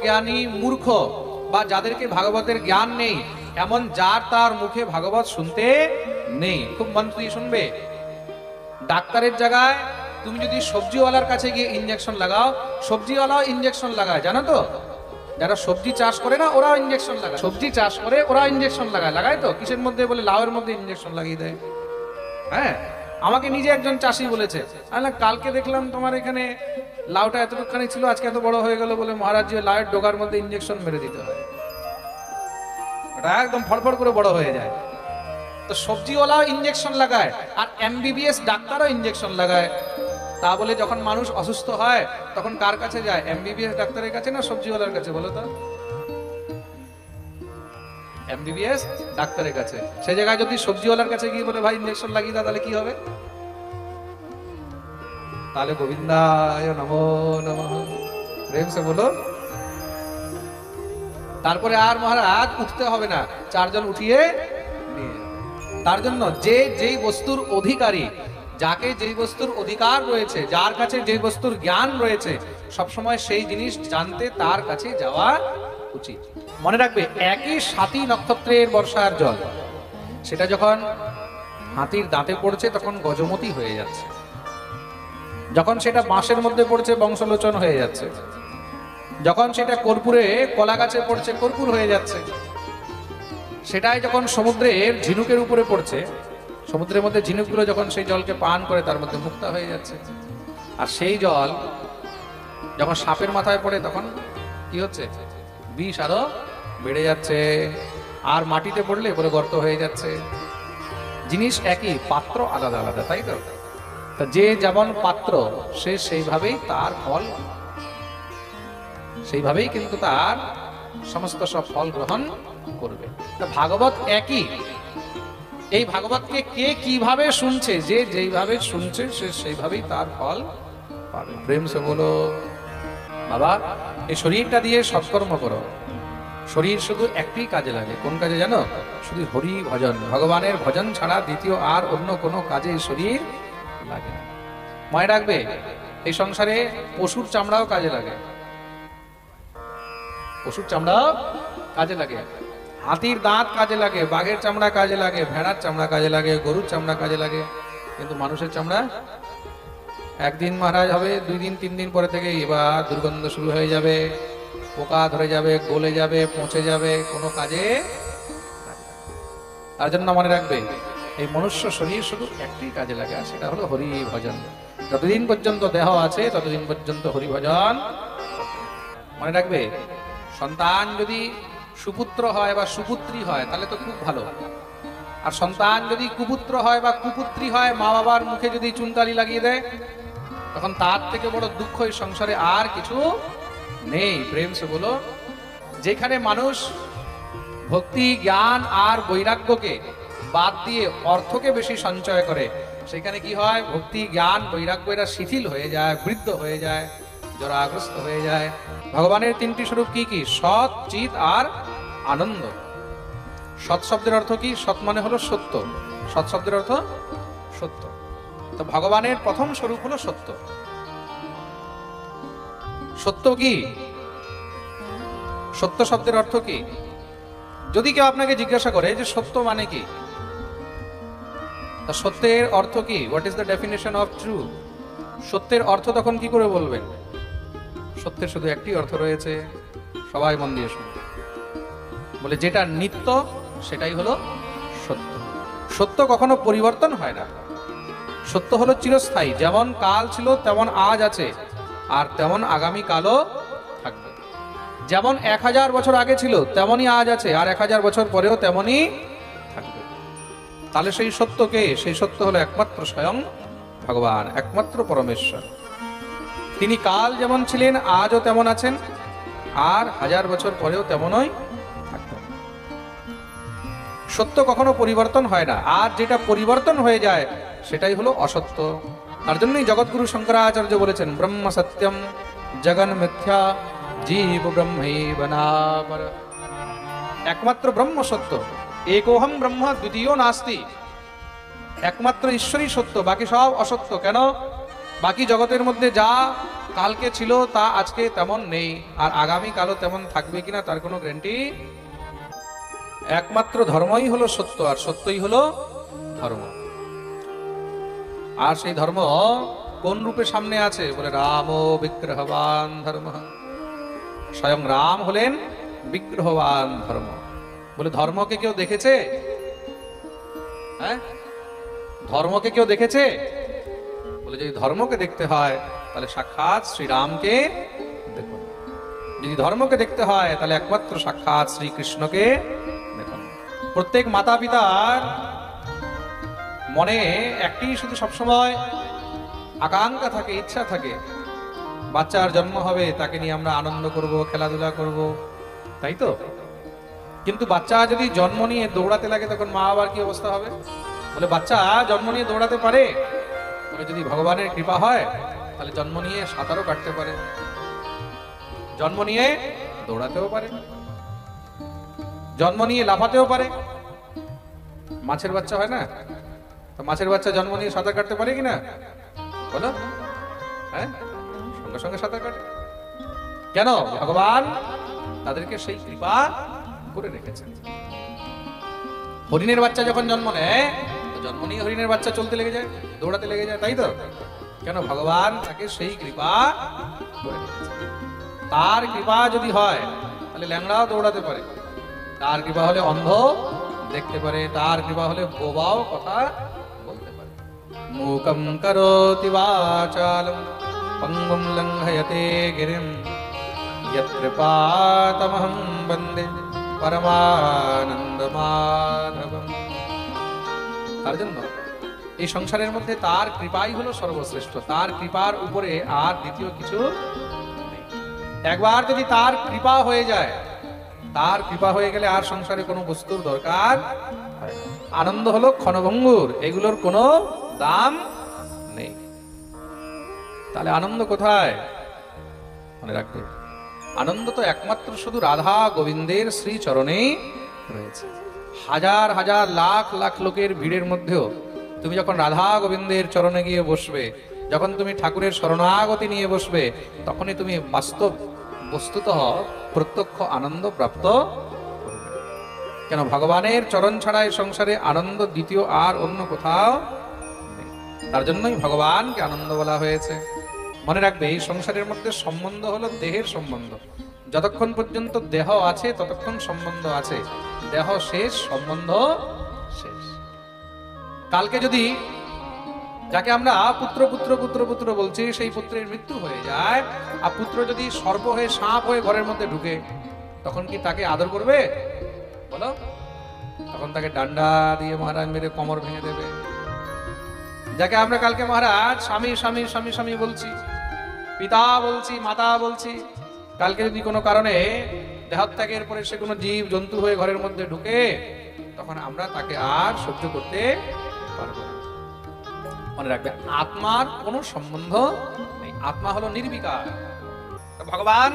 অজ্ঞানী মূর্খ বা যাদেরকে ভাগবতের জ্ঞান নেই, এমন যার তার মুখে ভাগবত শুনতে নেই। খুব মন দিয়ে শুনবে। ডাক্তারের জায়গায় তুমি যদি সবজিওয়ালার কাছে গিয়ে ইঞ্জেকশন লাগাও, সবজিওয়ালাও ইঞ্জেকশন লাগায়, জানো তো? যারা সবজি চাষ করে না ওরাও ইঞ্জেকশন লাগায়, সবজি চাষ করে ওরা ইঞ্জেকশন লাগায় তো কিসের মধ্যে? বলে লাউয়ের মধ্যে ইঞ্জেকশন লাগিয়ে দেয়। হ্যাঁ, আমাকে নিজে একজন চাষি বলেছে, আমি কালকে দেখলাম তোমার এখানে লাউটা এতটুকখানি ছিল, আজকে এত বড় হয়ে গেল। বলে মহারাজ জি, লাউয়ের ডোগার মধ্যে ইঞ্জেকশন মেরে দিতে হয়, ওটা একদম ফড়ফড় করে বড় হয়ে যায়। তো সবজিওয়ালাও ইঞ্জেকশন লাগায়, আর এমবিবিএস ডাক্তারও ইঞ্জেকশন লাগায়। তা বলে যখন মানুষ অসুস্থ হয় তখন কার কাছে যায়? এমবিবিএস ডাক্তারের কাছে না সবজিওয়ালার কাছে? বলো তো। এমবিবিএস ডাক্তারের কাছে। সেই জায়গায় যদি সবজিওয়ালার কাছে গিয়ে বলে ভাই ইঞ্জেকশন লাগিয়ে দাও, তাহলে কি হবে? তাহলে গোবিন্দায় নমো নমঃ, প্রেম সে বলো। তারপরে আর মহারাজ উঠতে হবে না, চারজন উঠিয়ে নিয়ে। তার জন্য যে যেই বস্তুর অধিকারী, যাকে যেই বস্তুর অধিকার রয়েছে, যার কাছে যেই বস্তুর জ্ঞান রয়েছে, সবসময় সেই জিনিস জানতে তার কাছে যাওয়া উচিত। মনে রাখবে, একই স্বাতী নক্ষত্রের বর্ষার জল, সেটা যখন হাতির দাঁতে পড়ছে তখন গজমতি হয়ে যাচ্ছে, যখন সেটা বাঁশের মধ্যে পড়ছে বংশলোচন হয়ে যাচ্ছে, যখন সেটা কর্পূরে কলা গাছে পড়ছে কর্পূর হয়ে যাচ্ছে, সেটাই যখন সমুদ্রের ঝিনুকের উপরে পড়ছে, সমুদ্রের মধ্যে ঝিনুকগুলো যখন সেই জলকে পান করে তার মধ্যে মুক্তা হয়ে যাচ্ছে। আর সেই জল যখন সাপের মাথায় পড়ে তখন কি হচ্ছে? বিষ আরো বেড়ে যাচ্ছে। আর মাটিতে পড়লে পরে গর্ত হয়ে যাচ্ছে। জিনিস একই, পাত্র আলাদা আলাদা, তাই তো? যে যেমন পাত্র সে সেইভাবেই তার ফল, সেইভাবেই কিন্তু তার সমস্ত সব ফল গ্রহণ করবে। ভাগবত একই। এই ভাগবতকে কে কিভাবে শুনছে, যে যেইভাবে শুনছে সে সেইভাবেই তার ফল পাবে। প্রেম সে বলো। বাবা, এই শরীরটা দিয়ে সৎকর্ম করো। শরীর শুধু একটি কাজে লাগে। কোন কাজে জানো? শুধু হরি ভজন, ভগবানের ভজন ছাড়া দ্বিতীয় আর অন্য কোনো কাজে এই শরীর লাগে না। মনে রাখবে, এই সংসারে পশুর চামড়াও কাজে লাগে, পশুর চামড়াও কাজে লাগে, হাতির দাঁত কাজে লাগে, বাঘের চামড়া কাজে লাগে, ভেড়ার চামড়া কাজে লাগে, গরুর চামড়া কাজে লাগে, কিন্তু মানুষের চামড়া একদিন মহারাজ হবে, 2 দিন 3 দিন পরে থেকে এবার দুর্গন্ধ শুরু হয়ে যাবে, পোকা ধরে যাবে, গলে যাবে, পচে যাবে, কোনো কাজে। তার জন্য মনে রাখবে, এই মনুষ্য শরীর শুধু একটি কাজে লাগে, আর সেটা হলো হরি ভজন। যতদিন পর্যন্ত দেহ আছে ততদিন পর্যন্ত হরি ভজন। মনে রাখবে, সন্তান যদি সুপুত্র হয় বা সুপুত্রী হয় তাহলে তো খুব ভালো। আর সন্তান যদি কুপুত্র হয় বা কুপুত্রী হয়, মা বাবার মুখে যদি চুনকালি লাগিয়ে দেয়, তখন তার থেকে বড় দুঃখ এই সংসারে আর কিছু নেই। প্রেম সে বলো। যেখানে মানুষ ভক্তি, জ্ঞান আর বৈরাগ্যকে বাদ দিয়ে অর্থকে বেশি সঞ্চয় করে, সেখানে কি হয়? ভক্তি, জ্ঞান, বৈরাগ্য এরা শিথিল হয়ে যায়, বৃদ্ধ হয়ে যায়, জরাগ্রস্ত হয়ে যায়। ভগবানের 3টি স্বরূপ কি কি? সৎ, চিৎ আর আনন্দ। সৎ শব্দের অর্থ কি? সৎ মানে হলো সত্য। সৎ শব্দের অর্থ সত্য। তো ভগবানের প্রথম স্বরূপ হলো সত্য। সত্য কি? সত্য শব্দের অর্থ কি? যদি কেউ আপনাকে জিজ্ঞাসা করে যে সত্য মানে কি, তা সত্যের অর্থ কি? What is the definition of true? সত্যের অর্থ তখন কি করে বলবেন? সত্যের শুধু একটি অর্থ রয়েছে, সবাই মন দিয়ে শুনবে। বলে যেটা নিত্য সেটাই হলো সত্য। সত্য কখনো পরিবর্তন হয় না। সত্য হলো চিরস্থায়ী। যেমন কাল ছিল তেমন আজ আছে, আর তেমন আগামী কালও থাকবে। যেমন 1000 বছর আগে ছিল তেমনই আজ আছে, আর 1000 বছর পরেও তেমনই থাকবে। তাহলে সেই সত্যকে, সেই সত্য হলো একমাত্র স্বয়ং ভগবান, একমাত্র পরমেশ্বর। তিনি কাল যেমন ছিলেন আজও তেমন আছেন, আর 1000 বছর পরেও তেমনই থাকবেন। সত্য কখনো পরিবর্তন হয় না, আর যেটা পরিবর্তন হয়ে যায় সেটাই হলো অসত্য। তার জন্যই জগৎগুরু শঙ্করাচার্য বলেছেন, ব্রহ্ম সত্যম জগন মিথ্যা জীব ব্রহ্মৈব নাপর। একমাত্র ব্রহ্ম সত্য, একোহম ব্রহ্ম দ্বিতীয় নাস্তি। একমাত্র ঈশ্বরই সত্য, বাকি সব অসত্য। কেন? বাকি জগতের মধ্যে যা কালকে ছিল তা আজকে তেমন নেই, আর আগামী কালও তেমন থাকবে কিনা তার কোনো গ্যারান্টি। একমাত্র ধর্মই হলো সত্য, আর সত্যই হলো ধর্ম। আর সেই ধর্ম কোন রূপে সামনে আছে বলে, রাম বিগ্রহবান ধর্ম। স্বয়ং রাম হলেন বিগ্রহবান ধর্ম। বলে ধর্মকে কেউ দেখেছে? হ্যাঁ, ধর্মকে কেউ দেখেছে? বলে যদি ধর্মকে দেখতে হয় তাহলে সাক্ষাৎ শ্রীরামকে দেখুন। যদি ধর্মকে দেখতে হয় তাহলে একমাত্র সাক্ষাৎ শ্রীকৃষ্ণকে দেখুন। প্রত্যেক মাতা পিতার মনে একটি শুধু সবসময় আকাঙ্ক্ষা থাকে, ইচ্ছা থাকে, বাচ্চার জন্ম হবে, তাকে নিয়ে আমরা আনন্দ করব, খেলাধুলা করব, তাই তো? কিন্তু বাচ্চা যদি জন্ম নিয়ে দৌড়াতে লাগে তখন মা বাবার কি অবস্থা হবে? বলে বাচ্চা জন্ম নিয়ে দৌড়াতে পারে, তবে যদি ভগবানের কৃপা হয় তাহলে জন্ম নিয়ে সাঁতারও কাটতে পারে, জন্ম নিয়ে দৌড়াতেও পারে, জন্ম নিয়ে লাফাতেও পারে। মাছের বাচ্চা হয় না, তো মাছের বাচ্চা জন্ম নিয়ে সাঁতার কাটতে পারে কিনা বলো? হ্যাঁ, সঙ্গে সঙ্গে সাঁতার কাটে। কেন? ভগবান তাদেরকে সেই কৃপা করে রেখেছেন। হরিণের বাচ্চা যখন জন্ম নেয়, জন্ম নিয়ে হরিণের বাচ্চা চলতে লেগে যায়, দৌড়াতে লেগে যায়, তাই তো? কেন? ভগবান তাকে সেই কৃপা করে রেখেছেন। তার কৃপা যদি হয় তাহলে ল্যাংড়াও দৌড়াতে পারে, তার কৃপা হলে অন্ধ দেখতে পারে, তার কৃপা হলে বোবাও কথা বলতে পারে। মূকং করোতি বাচালম পঙ্গুম লঙ্ঘয়তে গিরিম যৎকৃপাতমহং বন্দে পরমানন্দ মাধবম। তার জন্য এই সংসারের মধ্যে তার কৃপাই হলো সর্বশ্রেষ্ঠ। তার কৃপার উপরে আর দ্বিতীয় কিছু নেই। একবার যদি তার কৃপা হয়ে যায়, তার কৃপা হয়ে গেলে আর সংসারে কোনো বস্তুর দরকার হয় না। আনন্দ হলো ক্ষণভঙ্গুর, এগুলোর কোনো দাম নেই। তাহলে আনন্দ কোথায়? মনে রাখবে, আনন্দ তো একমাত্র শুধু রাধা গোবিন্দের শ্রী চরণেই রয়েছে। হাজার হাজার লাখ লাখ লোকের ভিড়ের মধ্যেও তুমি যখন রাধা গোবিন্দের চরণে গিয়ে বসবে, যখন তুমি ঠাকুরের শরণাগতি নিয়ে বসবে, তখনই তুমি বাস্তব বস্তুতঃ প্রত্যক্ষ আনন্দ প্রাপ্ত করবে। কেন? ভগবানের চরণ ছাড়া এই সংসারে আনন্দ দ্বিতীয় আর অন্য কোথাও নেই। তার জন্যই ভগবানকে আনন্দ বলা হয়েছে। মনে রাখবে, এই সংসারের মধ্যে সম্বন্ধ হলো দেহের সম্বন্ধ। যতক্ষণ পর্যন্ত দেহ আছে ততক্ষণ সম্বন্ধ আছে, দেহ শেষ সম্বন্ধ শেষ। কালকে যদি যাকে আমরা পুত্র পুত্র পুত্র পুত্র বলছি, সেই পুত্রের মৃত্যু হয়ে যায়, আর পুত্র যদি সর্প হয়ে সাপ হয়ে ঘরের মধ্যে ঢুকে, তখন কি তাকে আদর করবে বলো? তখন তাকে ডান্ডা দিয়ে মহারাজ মেরে কোমর ভেঙে দেবে। যাকে আমরা কালকে মহারাজ স্বামী স্বামী স্বামী স্বামী বলছি, পিতা বলছি, মাতা বলছি, কালকে যদি কোনো কারণে দেহত্যাগের পরে সে কোনো জীব জন্তু হয়ে ঘরের মধ্যে ঢুকে, তখন আমরা তাকে আর সহ্য করতে পারবো না। মনে রাখবে, আত্মার কোনো সম্বন্ধ নেই, আত্মা হলো নির্বিকার। ভগবান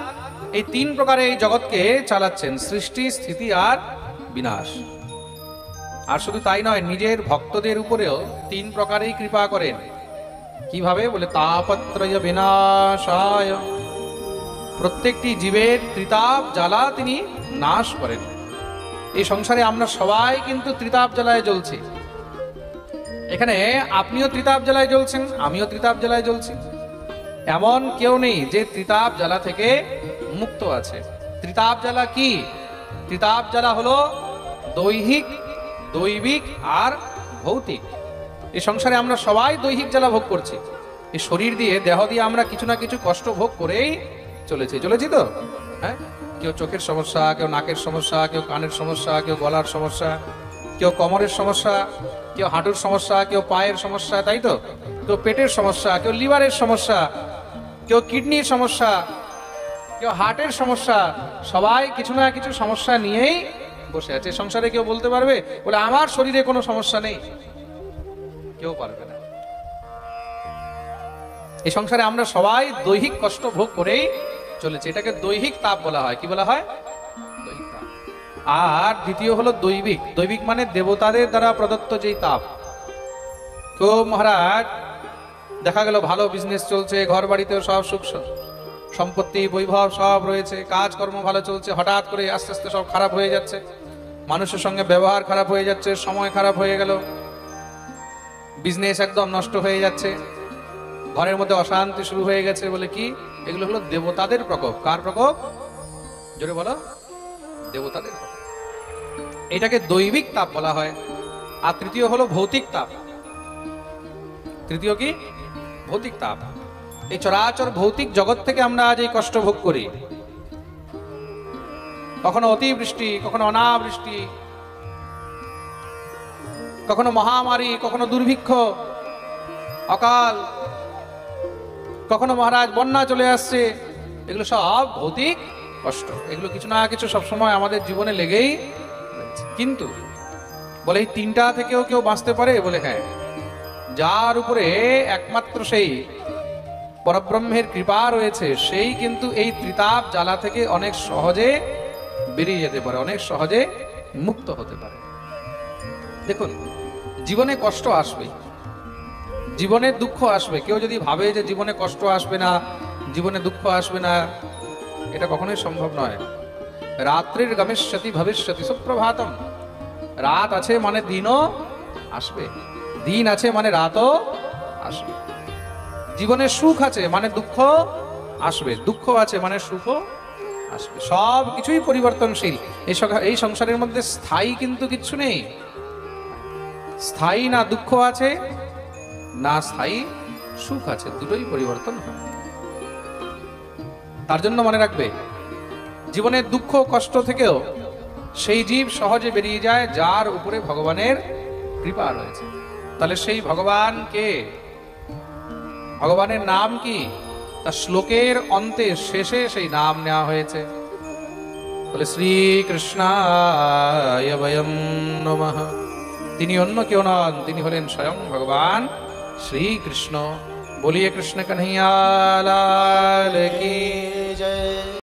এই তিন প্রকারে এই জগৎকে চালাচ্ছেন, সৃষ্টি, স্থিতি আর বিনাশ। আর শুধু তাই নয়, নিজের ভক্তদের উপরেও তিন প্রকারেই কৃপা করেন। কিভাবে? বলে তাপত্রয় বিনাশায়, প্রত্যেকটি জীবের ত্রিতাপ জ্বালা তিনি নাশ করেন। এই সংসারে আমরা সবাই কিন্তু ত্রিতাপ জ্বালায় জ্বলছি। এখানে আপনিও ত্রিতাপ জ্বালায় জ্বলছেন, আমিও ত্রিতাপ জ্বালায় জ্বলছি। এমন কেউ নেই যে ত্রিতাপ জ্বালা থেকে মুক্ত আছে। ত্রিতাপ জ্বালা কি? ত্রিতাপ জ্বালা হলো দৈহিক, দৈবিক আর ভৌতিক। এই সংসারে আমরা সবাই দৈহিক জ্বালা ভোগ করছি। এই শরীর দিয়ে, দেহ দিয়ে আমরা কিছু না কিছু কষ্ট ভোগ করেই চলেছি তো। হ্যাঁ, কেউ চোখের সমস্যা, কেউ নাকের সমস্যা, কেউ কানের সমস্যা, কেউ গলার সমস্যা, কেউ কোমরের সমস্যা, কেউ হাঁটুর সমস্যা, কেউ পায়ের সমস্যা, তাই তো? কেউ পেটের সমস্যা, কেউ লিভারের সমস্যা, কেউ কিডনির সমস্যা, কেউ হার্টের সমস্যা। সবাই কিছু না কিছু সমস্যা নিয়েই বসে আছে। সংসারে কেউ বলতে পারবে বলে আমার শরীরে কোনো সমস্যা নেই? কেউ পারবে না। এই সংসারে আমরা সবাই দৈহিক কষ্ট ভোগ করেই চলেছি। এটাকে দৈহিক তাপ বলা হয়। কি বলা হয়? দৈহিক তাপ। আর দ্বিতীয় হলো দৈবিক। দৈবিক মানে দেবতাদের দ্বারা প্রদত্ত যেই তাপ। তো মহারাজ দেখা গেল ভালো বিজনেস চলছে, ঘর বাড়িতেও সব সুখ সম্পত্তি বৈভব সব রয়েছে, কাজকর্ম ভালো চলছে, হঠাৎ করে আস্তে আস্তে সব খারাপ হয়ে যাচ্ছে, মানুষের সঙ্গে ব্যবহার খারাপ হয়ে যাচ্ছে, সময় খারাপ হয়ে গেল, বিজনেস একদম নষ্ট হয়ে যাচ্ছে, ঘরের মধ্যে অশান্তি শুরু হয়ে গেছে। বলে কি? এগুলো হলো দেবতাদের প্রকোপ। কার প্রকোপ? জোরে বলো। দেবতাদের প্রকোপ। এটাকে দৈবিক তাপ বলা হয়। আর তৃতীয় হলো ভৌতিক তাপ। তৃতীয় কি? ভৌতিক তাপ। এই চরাচর ভৌতিক জগৎ থেকে আমরা আজ এই কষ্ট ভোগ করি। কখনো অতিবৃষ্টি, কখনো অনাবৃষ্টি, কখনো মহামারী, কখনো দুর্ভিক্ষ, অকাল, কখনো মহারাজ বন্যা চলে আসছে। এগুলো সব ভৌতিক কষ্ট। এগুলো কিছু না কিছু সবসময় আমাদের জীবনে লেগেই রয়েছে। কিন্তু বলে এই তিনটা থেকেও কেউ বাঁচতে পারে? বলে হ্যাঁ, যার উপরে একমাত্র সেই পরব্রহ্মের কৃপা রয়েছে, সেই কিন্তু এই ত্রিতাপ জ্বালা থেকে অনেক সহজে বেরিয়ে যেতে পারে, অনেক সহজে মুক্ত হতে পারে। দেখুন, জীবনে কষ্ট আসবে, জীবনে দুঃখ আসবে। কেউ যদি ভাবে যে জীবনে কষ্ট আসবে না, জীবনে দুঃখ আসবে না, এটা কখনোই সম্ভব নয়। রাত্রির গমিষ্যতি ভবিষ্যতি সুপ্রভাতম। রাত আছে মানে দিনও আসবে, দিন আছে মানে রাতও আসবে। জীবনে সুখ আছে মানে দুঃখ আসবে, দুঃখ আছে মানে সুখও আসবে। সব কিছুই পরিবর্তনশীল। এই সংসারের মধ্যে স্থায়ী কিন্তু কিচ্ছু নেই। স্থায়ী না দুঃখ আছে, না স্থায়ী সুখ আছে, দুটোই পরিবর্তন হয়। তার জন্য মনে রাখবে, জীবনের দুঃখ কষ্ট থেকেও সেই জীব সহজে বেরিয়ে যায় যার উপরে ভগবানের কৃপা রয়েছে। তাহলে সেই ভগবান কে? ভগবানের নাম কি? তার শ্লোকের অন্তে শেষে সেই নাম নেওয়া হয়েছে। বলে শ্রীকৃষ্ণায় বয়ম নমঃ। তিনি অন্য কেউ নন, তিনি হলেন স্বয়ং ভগবান শ্রীকৃষ্ণ। বলিয়ে কৃষ্ণ কन्हैया लाल की जय।